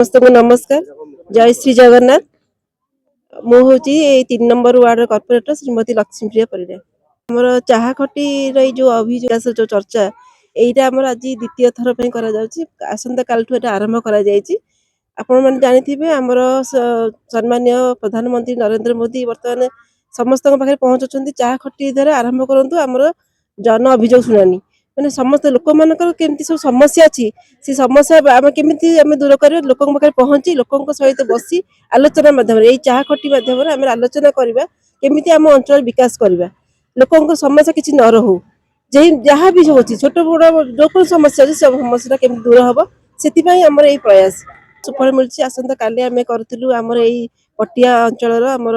समस्त को नमस्कार। जय श्री जगन्नाथ। मु हूँ 3 number ward corporator Shrimati Lakshmipriya Parida. हमर चाहा खटी रे जो अभियोग जो चर्चा एटा हमर आज द्वितीय थर पे करा जाउची। आसंता काल ठु एटा आरंभ करा जायची। आपण माने जानिथिबे हमर सम्माननीय प्रधानमंत्री नरेंद्र मोदी वर्तमान समस्त पाखे पहुंचुचंदी। चाहा खटी द्वारा आरंभ करंतु हमर जन अभियोग शुणानी माने समस्त लोक मानकर केमती सब समस्या अछि से समस्या आम केमिति आम दूर कर लोक पाखे पहुंची लोक सहित बसी आलोचना माध्यम ए चाहा खटी माध्यम आम आलोचना करबा केमिति आम अंचल विकास करबा लोक समस्या किछि न रहू जहाँ भी होची छोट बड़ जो कोन समस्या अछि सब समस्या केमिति दूर हबो सेति पई हमर ए प्रयास सुफल मिलछि। आसंता काली आम करथिलु हमर ए पटिया अंचल हमर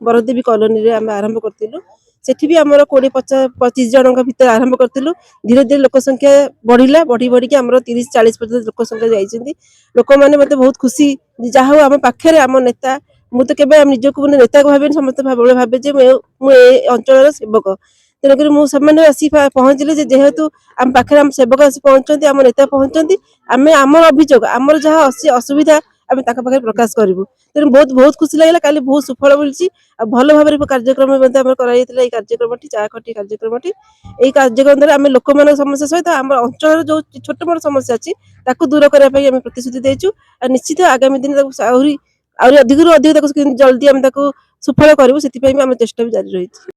बरदेवी कॉलोनी रे आम आरंभ करथिलु। सेठी भी हमर 20-25 जनक भीतर आरंभ करथिलु। धीरे धीरे लोक संख्या बढ़िला बढ़ी के हमर 30-40% लोक संख्या जाइछन्ती। लोक माने मते बहुत खुशी जहाँ हो आम पाखरे आम नेता मु तो केबे निजको नेता को भाबे समस्त भाबे जे मु ए अंचल सेवक तेणुक मुझे आसी पहुँचले जेहेतु आम पाखे आम सेवक आसी पहुंचती आम नेता पहुंचती आम आम अभियोग आमर जहाँ असुविधा आम पाखे प्रकाश करूँ। तेणु बहुत बहुत खुशी लगे काली बहुत सुफल मिली भल भाव कार्यक्रम कार्यक्रम चाहा खटी कार्यक्रम यही कार्यक्रम द्वारा आम लोक समस्या सहित आम अंचल जो छोट मोट समस्या अच्छी दूर करने प्रतिश्रुति देचु। निश्चित आगामी दिन आहरी अधिक अधिक जल्दी आम सुफल करूँ से चेष्टा भी जारी रही।